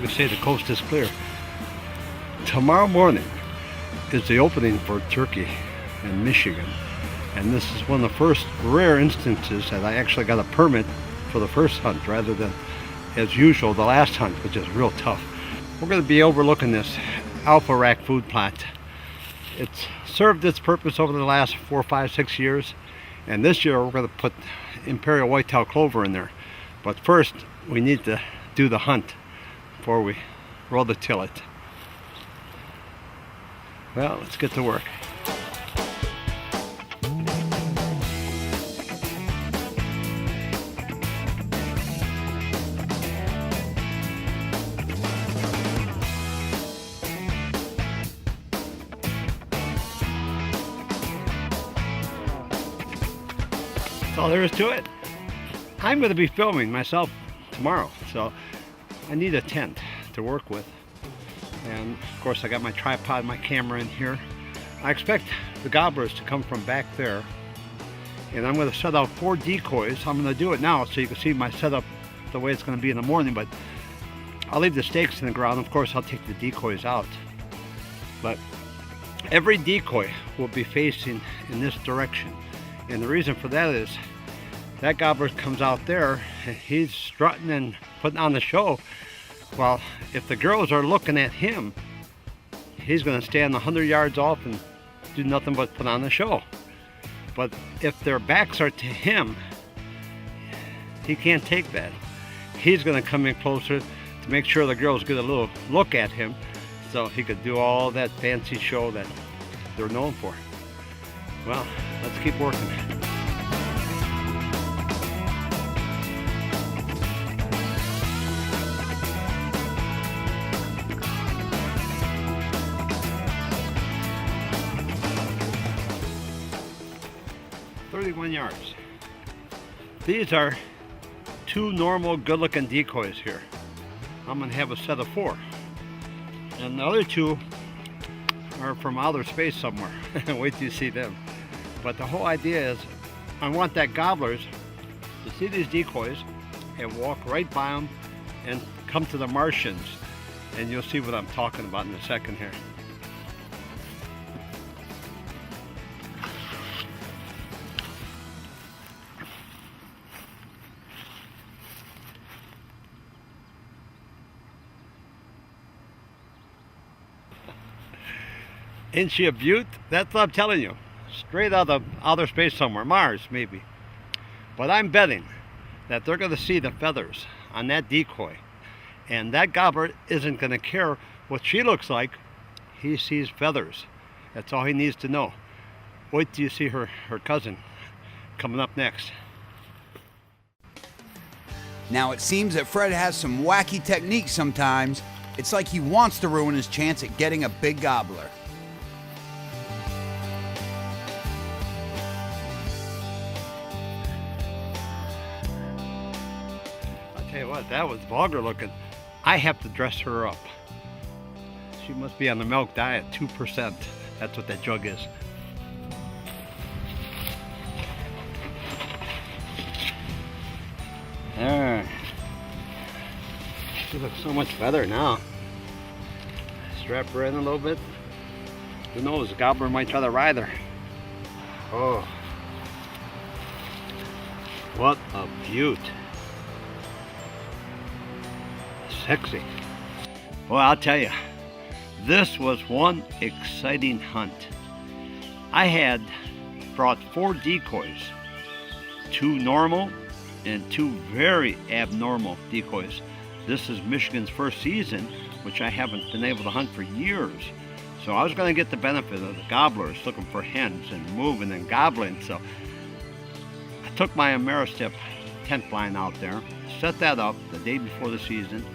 can say the coast is clear. Tomorrow morning is the opening for turkey in Michigan. And this is one of the first rare instances that I actually got a permit for the first hunt rather than, as usual, the last hunt, which is real tough. We're going to be overlooking this alpha rack food plot. It's served its purpose over the last 4, 5, 6 years. And this year we're going to put imperial white-tailed clover in there. But first, we need to do the hunt before we roll the tillet. Well, let's get to work. That's all there is to it. I'm going to be filming myself tomorrow, so I need a tent to work with. And of course I got my tripod and my camera in here. I expect the gobblers to come from back there. And I'm going to set out 4 decoys. I'm going to do it now so you can see my setup the way it's going to be in the morning, but I'll leave the stakes in the ground. Of course I'll take the decoys out. But every decoy will be facing in this direction. And the reason for that is that gobbler comes out there and he's strutting and putting on the show. Well, if the girls are looking at him, he's going to stand 100 yards off and do nothing but put on the show. But if their backs are to him, he can't take that. He's going to come in closer to make sure the girls get a little look at him so he could do all that fancy show that they're known for. Well, let's keep working. Yards. These are 2 normal good-looking decoys here. I'm going to have a set of 4. And the other 2 are from outer space somewhere. Wait till you see them. But the whole idea is I want that gobblers to see these decoys and walk right by them and come to the Martians. And you'll see what I'm talking about in a second here. Isn't she a beaut? That's what I'm telling you. Straight out of outer space somewhere. Mars, maybe. But I'm betting that they're going to see the feathers on that decoy. And that gobbler isn't going to care what she looks like. He sees feathers. That's all he needs to know. Wait till you see her cousin coming up next. Now it seems that Fred has some wacky techniques sometimes. It's like he wants to ruin his chance at getting a big gobbler. Tell you what, that was vulgar looking. I have to dress her up. She must be on the milk diet, 2%. That's what that jug is. There. She looks so much better now. Strap her in a little bit. Who knows, the gobbler might try to ride her. Oh. What a beaut. Sexy. Well, I'll tell you, this was one exciting hunt. I had brought 4 decoys, 2 normal and 2 very abnormal decoys. This is Michigan's first season, which I haven't been able to hunt for years. So I was going to get the benefit of the gobblers looking for hens and moving and gobbling. So I took my Ameristep tent blind out there, set that up the day before the season,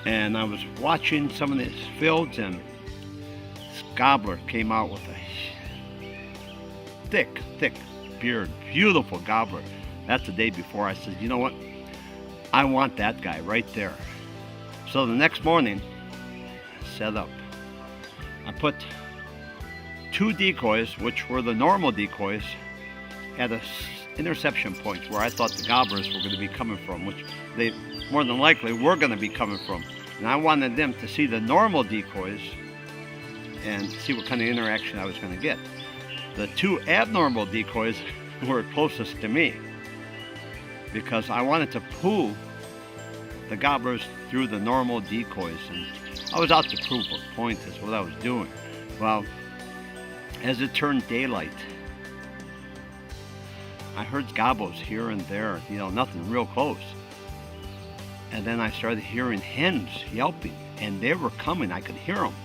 and I was watching some of these fields, and this gobbler came out with a thick beard, beautiful gobbler. That's the day before. I said, you know what? I want that guy right there. So the next morning, set up. I put 2 decoys, which were the normal decoys, at a interception point where I thought the gobblers were going to be coming from, which they more than likely were going to be coming from. And I wanted them to see the normal decoys and see what kind of interaction I was going to get. The two abnormal decoys were closest to me because I wanted to pull the gobblers through the normal decoys, and I was out to prove a point is what I was doing. Well, as it turned daylight, I heard gobbles here and there, nothing real close. And then I started hearing hens yelping, and they were coming. I could hear them.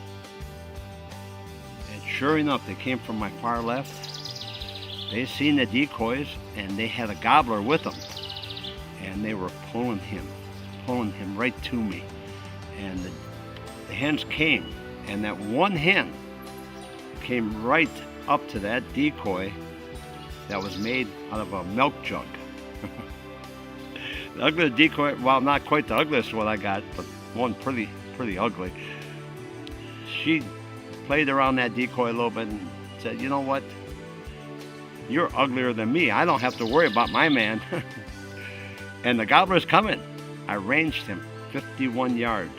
And sure enough, they came from my far left. They seen the decoys, and they had a gobbler with them. And they were pulling him right to me. And the hens came, and that one hen came right up to that decoy that was made out of a milk jug. The ugliest decoy, well, not quite the ugliest one I got, but one pretty ugly. She played around that decoy a little bit and said, "You know what? You're uglier than me. I don't have to worry about my man." And the gobbler's coming. I ranged him 51 yards.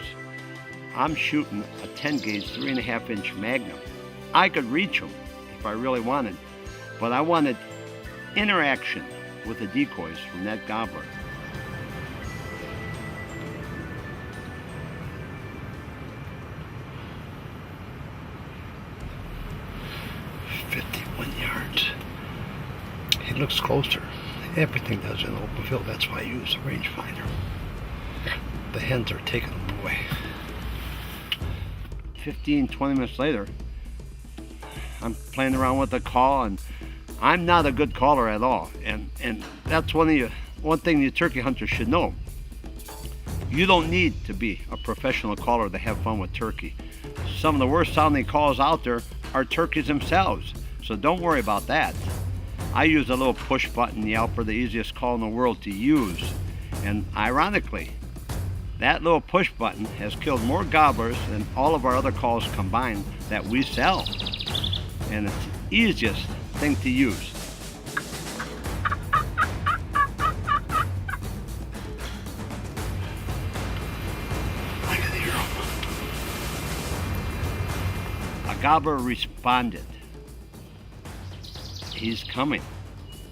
I'm shooting a 10 gauge 3.5 inch Magnum. I could reach him if I really wanted, but I wanted interaction with the decoys from that gobbler. It looks closer. Everything does in open field. That's why I use a rangefinder. The hens are taking them away. 15, 20 minutes later, I'm playing around with the call, and I'm not a good caller at all. And that's one thing the turkey hunters should know. You don't need to be a professional caller to have fun with turkey. Some of the worst sounding calls out there are turkeys themselves. So don't worry about that. I use a little push button yelper, the easiest call in the world to use. And ironically, that little push button has killed more gobblers than all of our other calls combined that we sell. And it's the easiest thing to use. I can hear him. A gobbler responded. He's coming,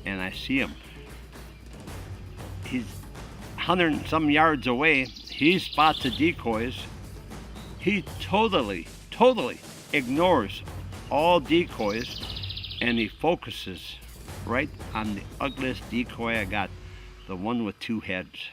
and I see him. He's 100 and some yards away. He spots the decoys. He totally ignores all decoys, and he focuses right on the ugliest decoy I got, the one with two heads.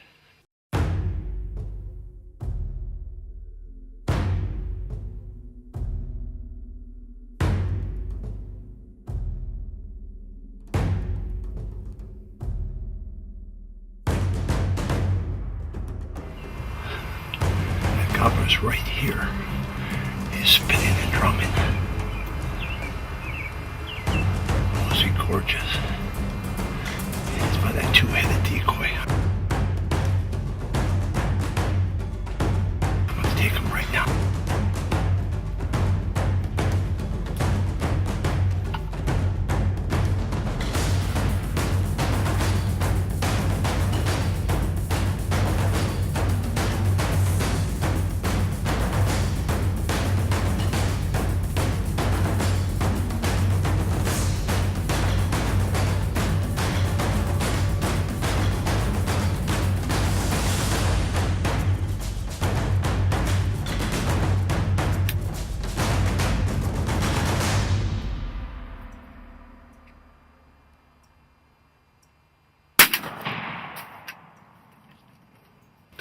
Gobbler's right here. He's spinning and drumming. Oh, is he gorgeous? It's by that two-headed decoy. I'm gonna take him right now.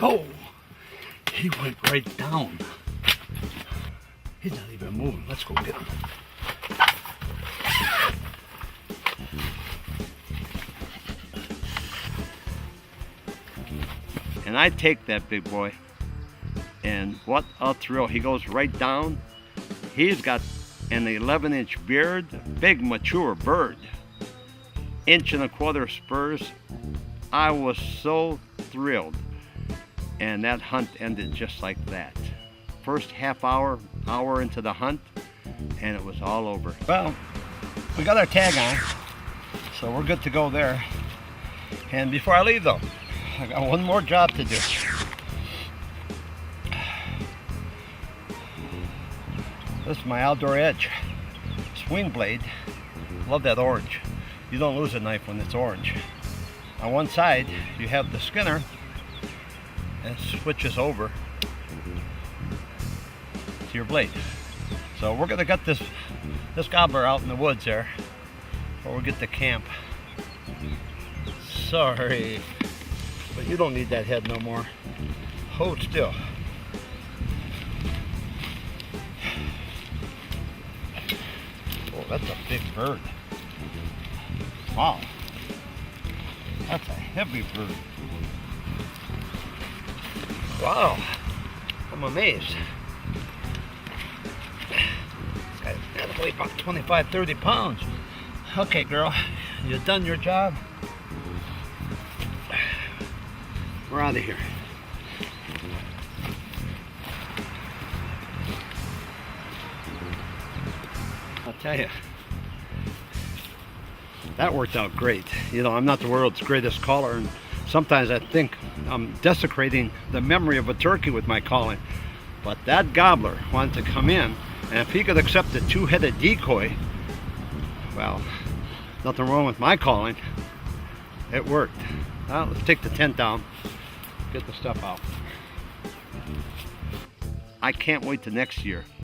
Oh, he went right down. He's not even moving. Let's go get him. And I take that big boy, and what a thrill. He goes right down. He's got an 11-inch beard, big mature bird, 1.25 inch spurs. I was so thrilled. And that hunt ended just like that. First half hour into the hunt, and it was all over. Well, we got our tag on, so we're good to go there. And before I leave though, I got one more job to do. This is my Outdoor Edge swing blade. Love that orange. You don't lose a knife when it's orange. On one side, you have the Skinner, and it switches over to your blade. So we're gonna get this gobbler out in the woods there, or we get to camp. Sorry, but you don't need that head no more. Hold still. Oh, that's a big bird. Wow, that's a heavy bird. Wow, I'm amazed. This guy's gotta weigh about 25, 30 pounds. Okay, girl, you done your job? We're out of here. I'll tell you, that worked out great. You know, I'm not the world's greatest caller, and sometimes I think I'm desecrating the memory of a turkey with my calling. But that gobbler wanted to come in, and if he could accept the two-headed decoy, well, nothing wrong with my calling. It worked. Well, let's take the tent down, get the stuff out. I can't wait till next year.